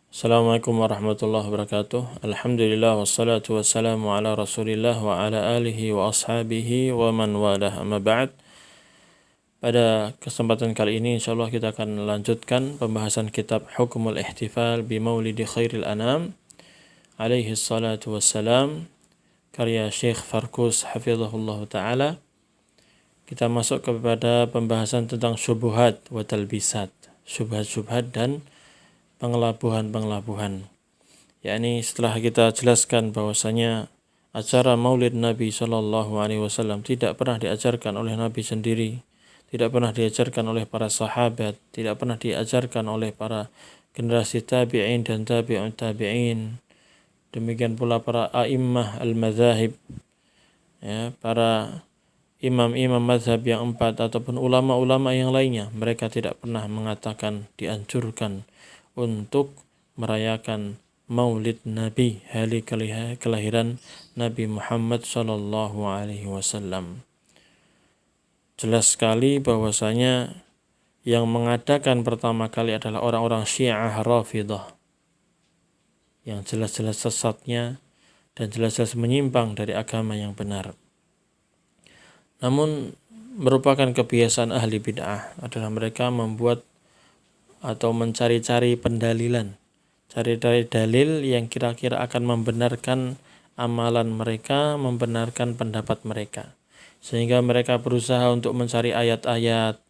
Assalamualaikum warahmatullahi wabarakatuh. Alhamdulillah wassalatu wassalamu ala Rasulillah wa ala alihi wa ashabihi wa man walah. Amma ba'd. Pada kesempatan kali ini insyaallah kita akan melanjutkan pembahasan kitab Hukmul Ihtifal bi Maulidi Khairil Anam alaihi salatu wassalam karya Syekh Farkus hafizahullah taala. Kita masuk kepada pembahasan tentang syubhat wa talbisat, syubhat-syubhat dan pengelabuhan-pengelabuhan. Yakni setelah kita jelaskan bahwasanya acara Maulid Nabi Shallallahu Alaihi Wasallam tidak pernah diajarkan oleh Nabi sendiri, tidak pernah diajarkan oleh para sahabat, tidak pernah diajarkan oleh para generasi tabi'in dan tabi'un tabi'in. Demikian pula para a'immah al-madzahib, ya, para imam-imam mazhab yang 4 ataupun ulama-ulama yang lainnya, mereka tidak pernah mengatakan dianjurkan untuk merayakan Maulid Nabi, hari kelahiran Nabi Muhammad sallallahu alaihi wasallam. Jelas sekali bahwasanya yang mengadakan pertama kali adalah orang-orang Syiah Rafidah yang jelas-jelas sesatnya dan jelas-jelas menyimpang dari agama yang benar. Namun merupakan kebiasaan ahli bid'ah adalah mereka membuat atau mencari-cari pendalilan, cari-cari dalil yang kira-kira akan membenarkan amalan mereka, membenarkan pendapat mereka. Sehingga mereka berusaha untuk mencari ayat-ayat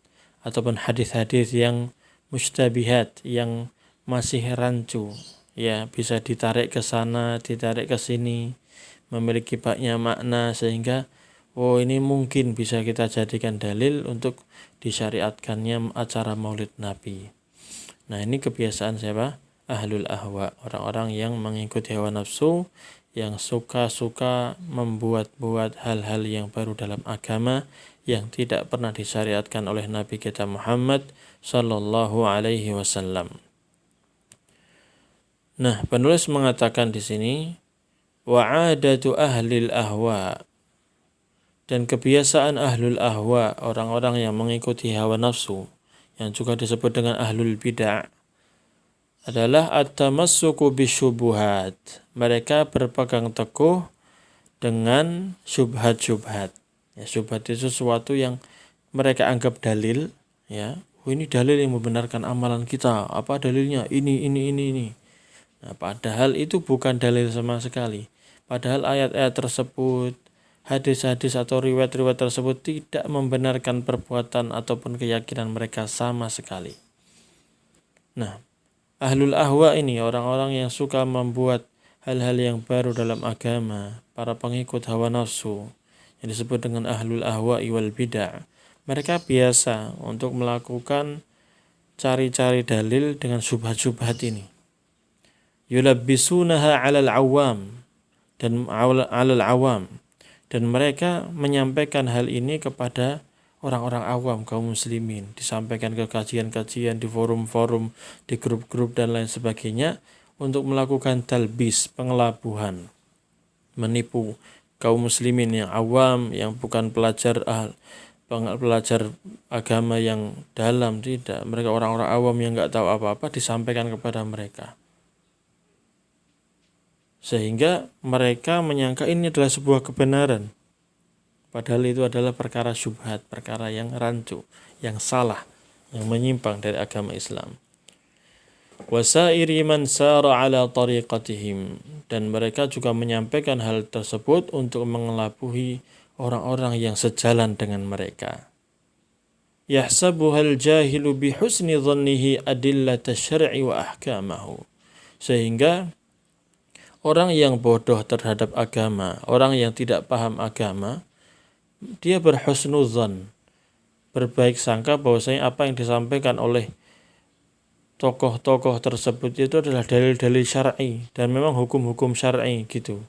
ataupun hadis-hadis yang mustabihat, yang masih rancu, ya, bisa ditarik ke sana, ditarik ke sini, memiliki banyak makna sehingga ini mungkin bisa kita jadikan dalil untuk disyariatkannya acara Maulid Nabi. Nah, ini kebiasaan siapa? Ahlul ahwa, orang-orang yang mengikuti hawa nafsu, yang suka-suka membuat-buat hal-hal yang baru dalam agama yang tidak pernah disyariatkan oleh Nabi kita Muhammad sallallahu alaihi wasallam. Nah, penulis mengatakan di sini wa 'adatu ahlil ahwa, dan kebiasaan ahlul ahwa, orang-orang yang mengikuti hawa nafsu, yang juga disebut dengan ahlul bid'ah, adalah at-tamassuku bisyubuhat. Mereka berpegang teguh dengan syubhat-syubhat. Ya, syubhat itu sesuatu yang mereka anggap dalil, ya. Ini dalil yang membenarkan amalan kita. Apa dalilnya? Ini. Nah, padahal itu bukan dalil sama sekali. Padahal ayat-ayat tersebut, hadis-hadis atau riwayat-riwayat tersebut tidak membenarkan perbuatan ataupun keyakinan mereka sama sekali. Nah, ahlul ahwa ini orang-orang yang suka membuat hal-hal yang baru dalam agama, para pengikut hawa nafsu yang disebut dengan ahlul ahwa wal bid'ah. Mereka biasa untuk melakukan cari-cari dalil dengan syubhat-syubhat ini. Yulabbisunaha 'alal awam dan 'alal awam. Dan mereka menyampaikan hal ini kepada orang-orang awam, kaum muslimin. Disampaikan ke kajian-kajian, di forum-forum, di grup-grup dan lain sebagainya untuk melakukan talbis, pengelabuhan, menipu kaum muslimin yang awam, yang bukan pelajar agama yang dalam, tidak. Mereka orang-orang awam yang nggak tahu apa-apa, disampaikan kepada mereka. Sehingga mereka menyangka ini adalah sebuah kebenaran. Padahal itu adalah perkara syubhat, perkara yang rancu, yang salah, yang menyimpang dari agama Islam. Wasairi man sara ala tariqatihim, dan mereka juga menyampaikan hal tersebut untuk mengelabuhi orang-orang yang sejalan dengan mereka. Yahsabuhal jahilu bihusni dhannihi adillata syar'i wa ahkamahu. Sehingga orang yang bodoh terhadap agama, orang yang tidak paham agama, dia berhusnudzan, berbaik sangka bahwasanya apa yang disampaikan oleh tokoh-tokoh tersebut itu adalah dalil-dalil syar'i dan memang hukum-hukum syar'i gitu.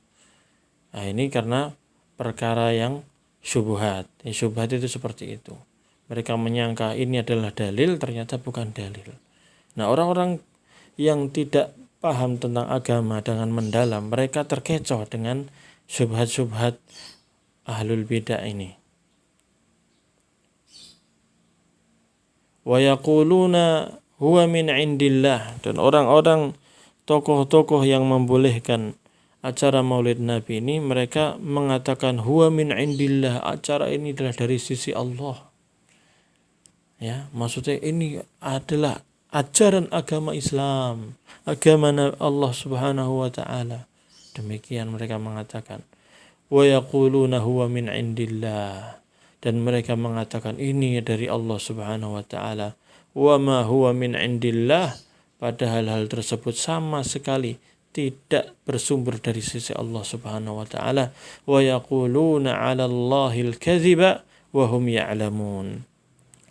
Nah, ini karena perkara yang syubhat. Syubhat itu seperti itu. Mereka menyangka ini adalah dalil, ternyata bukan dalil. Nah, orang-orang yang tidak paham tentang agama dengan mendalam, mereka terkecoh dengan syubhat-syubhat ahlul bid'ah ini. Wa yaquluna huwa min indillah, dan orang-orang tokoh-tokoh yang membolehkan acara Maulid Nabi ini, mereka mengatakan huwa min indillah, acara ini adalah dari sisi Allah. Ya, maksudnya ini adalah ajaran agama Islam, agama Allah Subhanahu wa taala. Demikian mereka mengatakan. Wa yaquluna huwa min indillah, dan mereka mengatakan ini dari Allah Subhanahu wa taala. Wa ma huwa min indillah, padahal hal tersebut sama sekali tidak bersumber dari sisi Allah Subhanahu wa taala. Wa yaquluna 'ala Allahil kadhiba wa hum ya'lamun.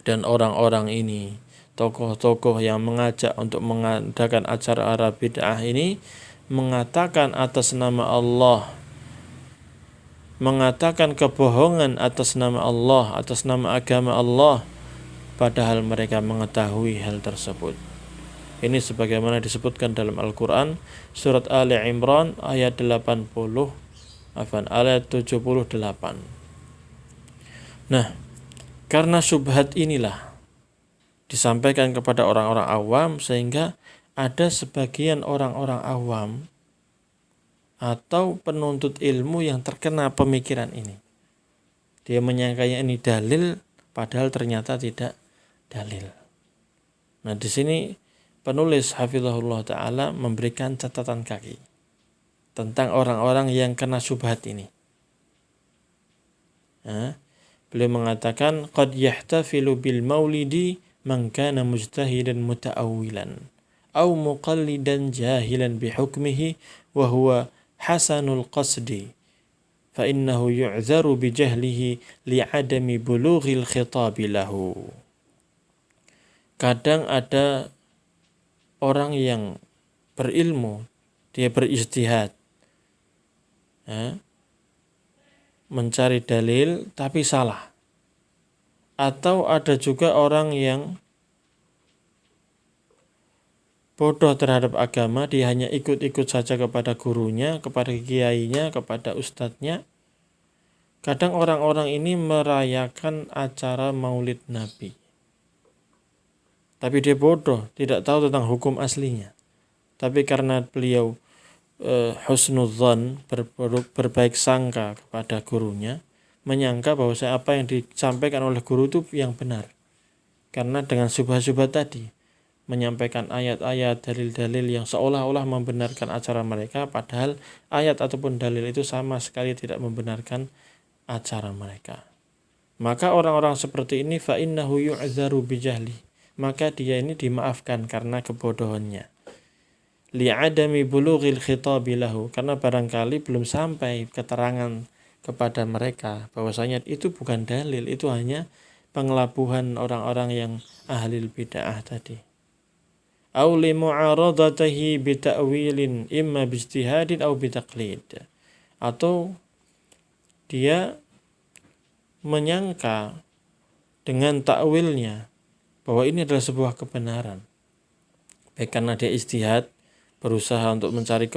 Dan orang-orang ini, tokoh-tokoh yang mengajak untuk mengadakan acara bid'ah ini, mengatakan atas nama Allah, mengatakan kebohongan atas nama Allah, atas nama agama Allah, padahal mereka mengetahui hal tersebut. Ini sebagaimana disebutkan dalam Al-Quran, surat Ali Imran ayat 78. Nah, karena syubhat inilah disampaikan kepada orang-orang awam, sehingga ada sebagian orang-orang awam atau penuntut ilmu yang terkena pemikiran ini. Dia menyangkanya ini dalil, padahal ternyata tidak dalil. Nah, di sini penulis hafizahullah ta'ala memberikan catatan kaki tentang orang-orang yang kena syubhat ini. Beliau mengatakan qad yahtafilu bil maulidi man kana mujtahidan muta'awwilan aw muqallidan jahilan bihukmihi wa huwa hasanul qasdi fa innahu yu'dharu bi jahlihi li'adami bulughil khitabi lahu. Kadang ada orang yang berilmu, dia berijtihad, mencari dalil tapi salah. Atau ada juga orang yang bodoh terhadap agama, dia hanya ikut-ikut saja kepada gurunya, kepada kiainya, kepada ustadznya. Kadang orang-orang ini merayakan acara Maulid Nabi, tapi dia bodoh, tidak tahu tentang hukum aslinya. Tapi karena beliau husnudzan, berbaik sangka kepada gurunya, menyangka bahwa apa yang disampaikan oleh guru itu yang benar. Karena dengan syubhat-syubhat tadi, menyampaikan ayat-ayat, dalil-dalil yang seolah-olah membenarkan acara mereka, padahal ayat ataupun dalil itu sama sekali tidak membenarkan acara mereka. Maka orang-orang seperti ini fa innahu yu'dzaru bijahli, maka dia ini dimaafkan karena kebodohannya. Li'adami bulughil khitabi lahu, karena barangkali belum sampai keterangan kepada mereka bahwasanya itu bukan dalil, itu hanya pengelabuhan orang-orang yang ahli bid'ah tadi. Au li mu'aradatihi bi ta'wilin imma bi ijtihadin au bi taqlid, atau dia menyangka dengan takwilnya bahwa ini adalah sebuah kebenaran, baik karena dia ijtihad, berusaha untuk mencari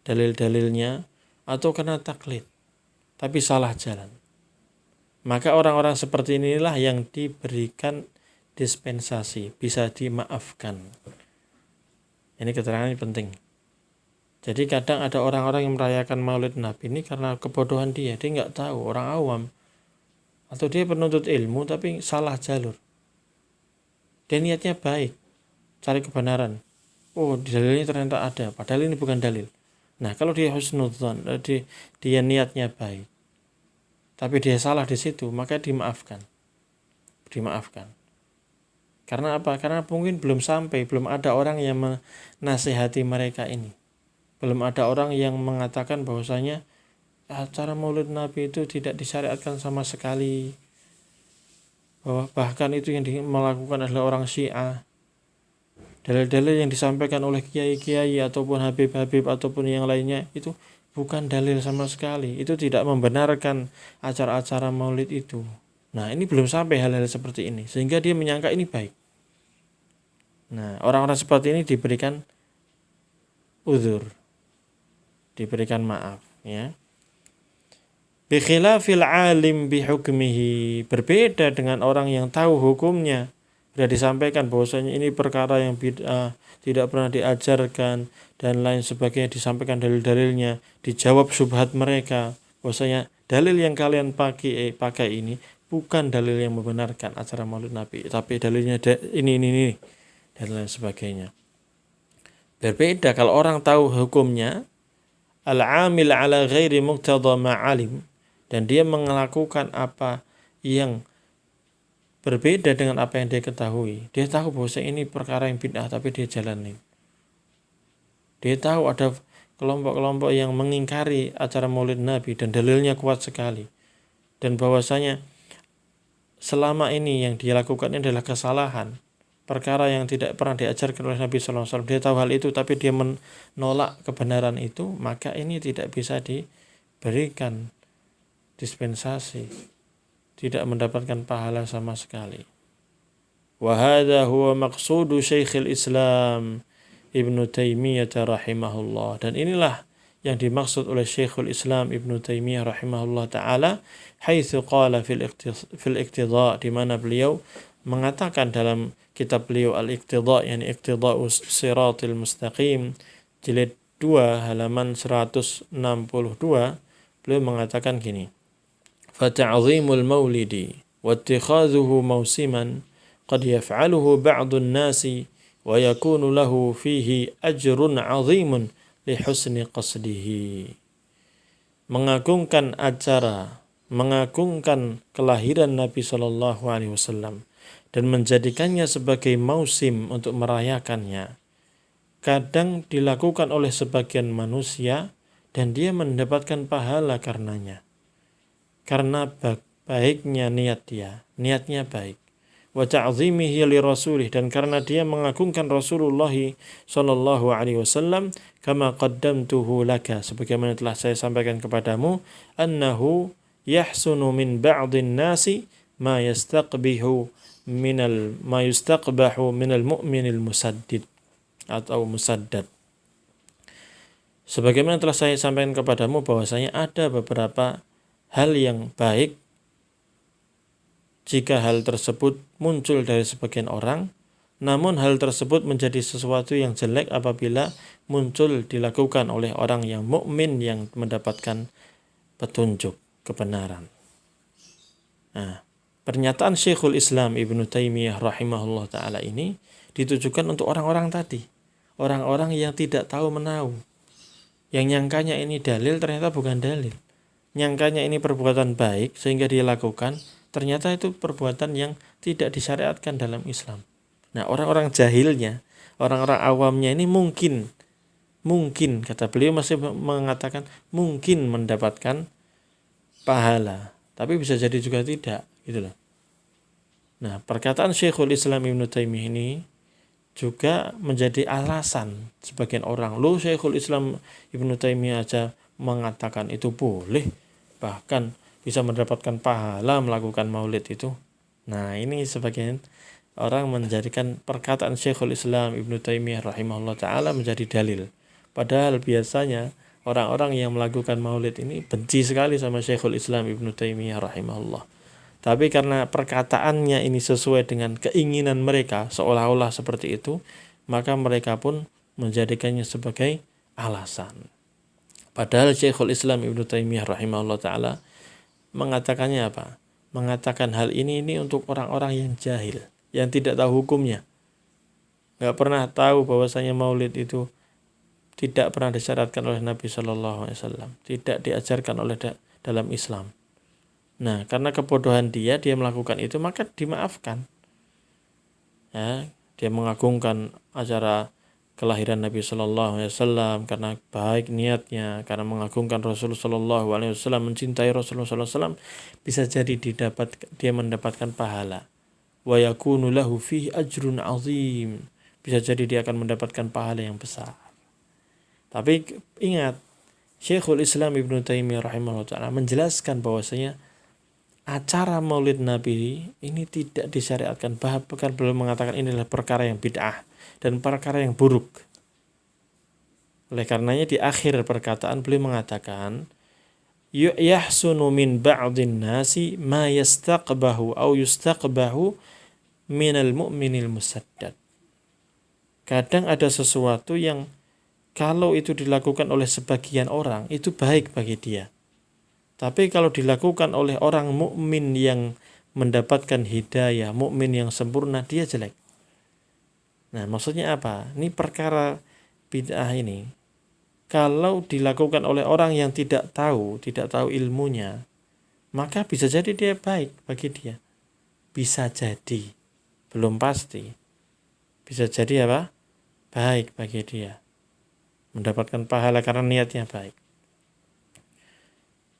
dalil-dalilnya, atau karena taklid, tapi salah jalan. Maka orang-orang seperti inilah yang diberikan dispensasi, bisa dimaafkan. Ini keterangan ini penting. Jadi kadang ada orang-orang yang merayakan Maulid Nabi ini karena kebodohan dia nggak tahu, orang awam, atau dia penuntut ilmu tapi salah jalur. Dia niatnya baik, cari kebenaran. Oh, dalilnya ternyata ada, padahal ini bukan dalil. Nah, kalau dia husnudzan, dia niatnya baik, tapi dia salah di situ, maka dimaafkan. Karena apa? Karena mungkin belum ada orang yang menasihati mereka ini. Belum ada orang yang mengatakan bahwasanya acara Maulid Nabi itu tidak disyariatkan sama sekali. Bahkan itu yang melakukan adalah orang Syiah. Dalil-dalil yang disampaikan oleh kiai-kiai ataupun habib-habib ataupun yang lainnya itu bukan dalil sama sekali. Itu tidak membenarkan acara-acara Maulid itu. Nah, ini belum sampai hal-hal seperti ini, sehingga dia menyangka ini baik. Nah, orang-orang seperti ini diberikan uzur, diberikan maaf, ya. Bi khilafil alim bi hukmihi, berbeda dengan orang yang tahu hukumnya Sudah disampaikan bahwasanya ini perkara yang bid'ah, tidak pernah diajarkan dan lain sebagainya, disampaikan dalil-dalilnya, dijawab syubhat mereka bahwasanya dalil yang kalian pakai ini bukan dalil yang membenarkan acara Maulid Nabi, tapi dalilnya ini dan lain sebagainya. Berbeda kalau orang tahu hukumnya al-amil ala ghairi muqtada ma'alim, dan dia melakukan apa yang berbeda dengan apa yang dia ketahui. Dia tahu bahwa ini perkara yang bid'ah tapi dia jalanin. Dia tahu ada kelompok-kelompok yang mengingkari acara Maulid Nabi dan dalilnya kuat sekali. Dan bahwasanya selama ini yang dia lakukan ini adalah kesalahan, perkara yang tidak pernah diajarkan oleh Nabi SAW. Dia tahu hal itu tapi dia menolak kebenaran itu, maka ini tidak bisa diberikan dispensasi, tidak mendapatkan pahala sama sekali. Wa hadha huwa maqsudu Syekhul Islam Ibnu Taimiyah rahimahullah, dan inilah yang dimaksud oleh Syekhul Islam Ibnu Taimiyah rahimahullah taala haitsu qala fil iqtida, di mana beliau mengatakan dalam kitab beliau Al-Iqtida, yakni Iqtida'us Siratil Mustaqim, jilid 2 halaman 162, beliau mengatakan gini: "Fata'zimul maulidi wattikhadhuhu mawsiman qad yaf'aluhu ba'dun nasi wa yakunu lahu fihi ajrun 'azimun li husni qasdihi." Mengagungkan acara, mengagungkan kelahiran Nabi sallallahu alaihi wasallam dan menjadikannya sebagai musim untuk merayakannya, kadang dilakukan oleh sebagian manusia dan dia mendapatkan pahala karenanya, karena baiknya niatnya baik. Wa ta'zimihi li rasulih, dan karena dia mengagungkan Rasulullah sallallahu alaihi wasallam, kama qaddamtuhu laka, sebagaimana telah saya sampaikan kepadamu, annahu yahsunu min ba'dhin nasi ma yastaqbahu minal mu'minil musaddid atau musaddad. Sebagaimana telah saya sampaikan kepadamu bahwasanya ada beberapa hal yang baik jika hal tersebut muncul dari sebagian orang, namun hal tersebut menjadi sesuatu yang jelek apabila muncul dilakukan oleh orang yang mukmin yang mendapatkan petunjuk kebenaran. Nah, pernyataan Syekhul Islam Ibnu Taimiyah rahimahullah ta'ala ini ditujukan untuk orang-orang tadi, orang-orang yang tidak tahu menahu, yang nyangkanya ini dalil ternyata bukan dalil, nyangkanya ini perbuatan baik sehingga dia lakukan, ternyata itu perbuatan yang tidak disyariatkan dalam Islam. Nah, orang-orang jahilnya, orang-orang awamnya ini mungkin kata beliau masih mengatakan mungkin mendapatkan pahala, tapi bisa jadi juga tidak, gitu loh. Nah, perkataan Syekhul Islam Ibnu Taimiyah ini juga menjadi alasan sebagian orang, loh Syekhul Islam Ibnu Taimiyah aja mengatakan itu boleh, bahkan bisa mendapatkan pahala melakukan maulid itu. Nah, ini sebagian orang menjadikan perkataan Syekhul Islam Ibnu Taimiyah rahimahullah ta'ala menjadi dalil. Padahal biasanya orang-orang yang melakukan maulid ini benci sekali sama Syekhul Islam Ibnu Taimiyah rahimahullah. Tapi karena perkataannya ini sesuai dengan keinginan mereka, seolah-olah seperti itu, maka mereka pun menjadikannya sebagai alasan. Padahal Syekhul Islam Ibnu Taimiyah rahimahullah ta'ala mengatakannya apa? Mengatakan hal ini untuk orang-orang yang jahil, yang tidak tahu hukumnya, nggak pernah tahu bahwasanya maulid itu tidak pernah disyaratkan oleh Nabi Shallallahu Alaihi Wasallam, tidak diajarkan oleh dalam Islam. Nah, karena kebodohan dia melakukan itu, maka dimaafkan. Ya, dia mengagungkan acara kelahiran Nabi Shallallahu Alaihi Wasallam karena baik niatnya, karena mengagungkan Rasulullah Shallallahu Alaihi Wasallam, mencintai Rasulullah Shallallahu Alaihi Wasallam, bisa jadi dia mendapatkan pahala. Wa yakunu lahu fihi ajrun azim, bisa jadi dia akan mendapatkan pahala yang besar. Tapi ingat, Syekhul Islam Ibnu Taimiyah rahimahullah ta'ala menjelaskan bahwasanya acara maulid Nabi ini tidak disyariatkan, bahkan belum mengatakan ini adalah perkara yang bid'ah dan perkara yang buruk. Oleh karenanya di akhir perkataan beliau mengatakan, yahsunu min ba'dhin nasi ma yastaqbahu au yustaqbahu minal mu'minil musaddad. Kadang ada sesuatu yang kalau itu dilakukan oleh sebagian orang itu baik bagi dia. Tapi kalau dilakukan oleh orang mukmin yang mendapatkan hidayah, mukmin yang sempurna, dia jelek. Nah, maksudnya apa? Ini perkara bid'ah ini. Kalau dilakukan oleh orang yang tidak tahu ilmunya, maka bisa jadi dia baik bagi dia. Bisa jadi, belum pasti. Bisa jadi apa? Baik bagi dia. Mendapatkan pahala karena niatnya baik.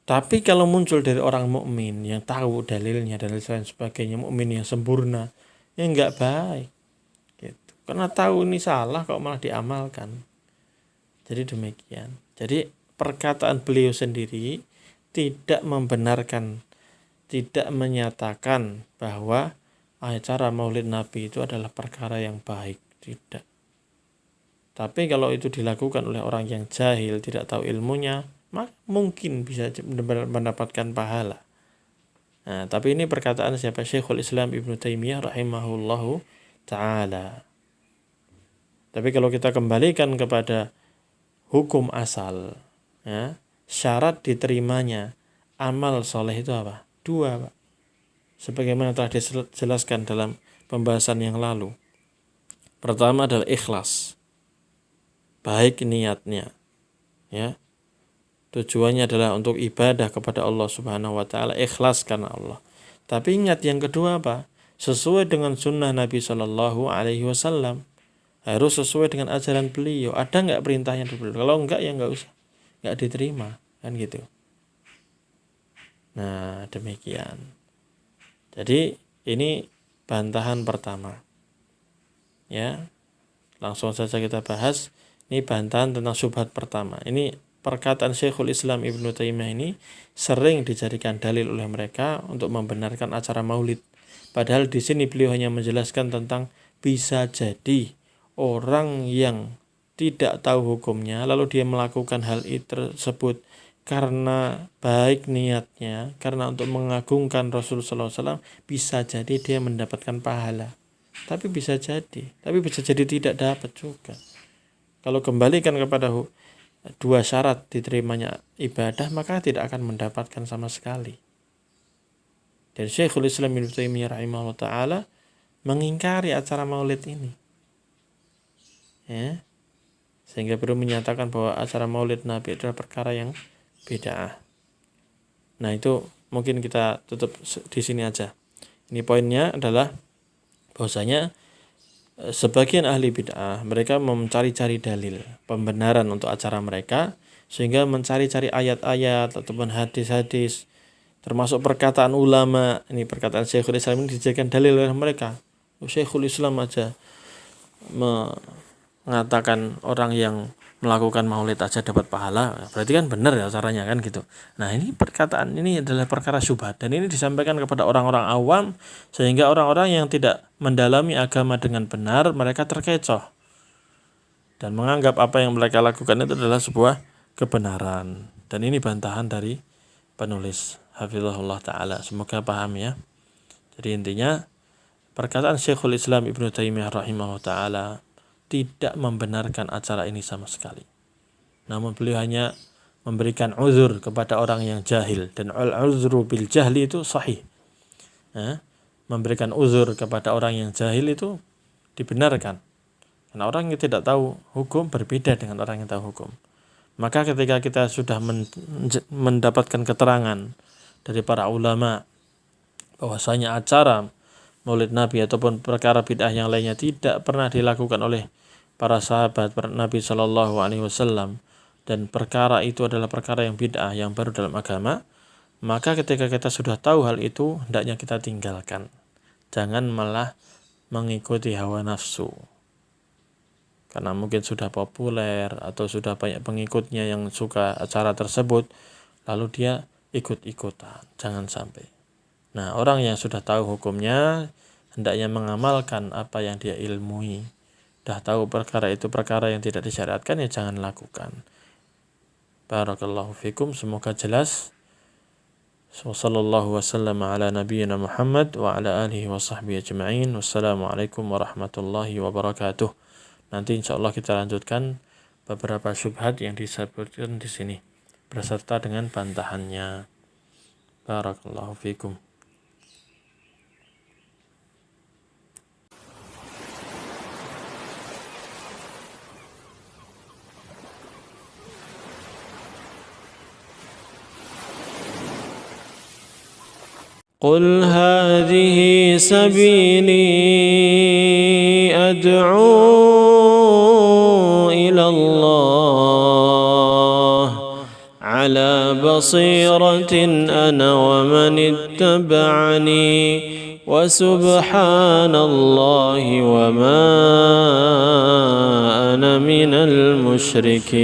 Tapi kalau muncul dari orang mukmin yang tahu dalilnya dan lain sebagainya, mukmin yang sempurna, ya enggak baik. Gitu. Karena tahu ini salah kok malah diamalkan. Jadi demikian. Jadi perkataan beliau sendiri tidak membenarkan, tidak menyatakan bahwa acara Maulid Nabi itu adalah perkara yang baik, tidak. Tapi kalau itu dilakukan oleh orang yang jahil, tidak tahu ilmunya, maka mungkin bisa mendapatkan pahala. Nah, tapi ini perkataan siapa? Syekhul Islam Ibnu Taimiyah rahimahullahu ta'ala. Tapi kalau kita kembalikan kepada hukum asal, ya, syarat diterimanya amal soleh itu apa? Dua, Pak. Sebagaimana telah dijelaskan dalam pembahasan yang lalu. Pertama adalah ikhlas. Baik niatnya. Ya. Tujuannya adalah untuk ibadah kepada Allah Subhanahu wa taala, ikhlas karena Allah. Tapi ingat yang kedua apa? Sesuai dengan sunnah Nabi Shallallahu alaihi wasallam. Harus sesuai dengan ajaran beliau. Ada nggak perintahnya dari beliau? Kalau enggak ya nggak usah, nggak diterima, kan gitu. Nah demikian. Jadi ini bantahan pertama. Ya, langsung saja kita bahas. Ini bantahan tentang syubhat pertama. Ini perkataan Syekhul Islam Ibnu Taimiyah ini sering dijadikan dalil oleh mereka untuk membenarkan acara Maulid. Padahal di sini beliau hanya menjelaskan tentang bisa jadi orang yang tidak tahu hukumnya lalu dia melakukan hal itu tersebut karena baik niatnya, karena untuk mengagungkan Rasulullah SAW, bisa jadi dia mendapatkan pahala. Tapi bisa jadi tidak dapat juga. Kalau kembalikan kepada dua syarat diterimanya ibadah, maka tidak akan mendapatkan sama sekali. Dan Syekhul Islam Ibnu Taimiyah rahimahullah ta'ala mengingkari acara Maulid ini. Ya. Sehingga perlu menyatakan bahwa acara Maulid Nabi adalah perkara yang bid'ah. Nah, itu mungkin kita tutup di sini aja. Ini poinnya adalah bahwasanya sebagian ahli bid'ah mereka mencari-cari dalil pembenaran untuk acara mereka, sehingga mencari-cari ayat-ayat ataupun hadis-hadis, termasuk perkataan ulama. Ini perkataan Syekhul Islam ini dijadikan dalil oleh mereka. Syekhul Islam aja mengatakan orang yang melakukan maulid aja dapat pahala, berarti kan benar ya caranya kan gitu. Nah, ini perkataan ini adalah perkara syubhat dan ini disampaikan kepada orang-orang awam, sehingga orang-orang yang tidak mendalami agama dengan benar mereka terkecoh dan menganggap apa yang mereka lakukan itu adalah sebuah kebenaran. Dan ini bantahan dari penulis hafizahullah ta'ala, semoga paham ya. Jadi intinya perkataan Syekhul Islam Ibnu Taimiyah rahimahullah ta'ala tidak membenarkan acara ini sama sekali. Namun beliau hanya memberikan uzur kepada orang yang jahil, dan al-uzru bil jahli itu sahih. Memberikan uzur kepada orang yang jahil itu dibenarkan. Karena orang yang tidak tahu hukum berbeda dengan orang yang tahu hukum. Maka ketika kita sudah mendapatkan keterangan dari para ulama bahwasanya acara Maulid Nabi ataupun perkara bid'ah yang lainnya tidak pernah dilakukan oleh para sahabat Nabi Shallallahu Alaihi Wasallam, dan perkara itu adalah perkara yang bid'ah yang baru dalam agama, maka ketika kita sudah tahu hal itu, hendaknya kita tinggalkan. Jangan malah mengikuti hawa nafsu. Karena mungkin sudah populer atau sudah banyak pengikutnya yang suka acara tersebut, lalu dia ikut-ikutan. Jangan sampai. Nah, orang yang sudah tahu hukumnya hendaknya mengamalkan apa yang dia ilmui. Dah tahu perkara itu perkara yang tidak disyariatkan, ya jangan lakukan. Barakallahu fikum, semoga jelas. Sallallahu wasallam ala nabiyyina Muhammad wa ala alihi wa sahbihi ajma'in. Wassalamualaikum warahmatullahi wabarakatuh. Nanti insyaallah kita lanjutkan beberapa syubhat yang disebutkan di sini beserta dengan bantahannya. Barakallahu fikum. قل هذه سبيلي أدعو إلى الله على بصيرة أنا ومن اتبعني وسبحان الله وما أنا من المشركين.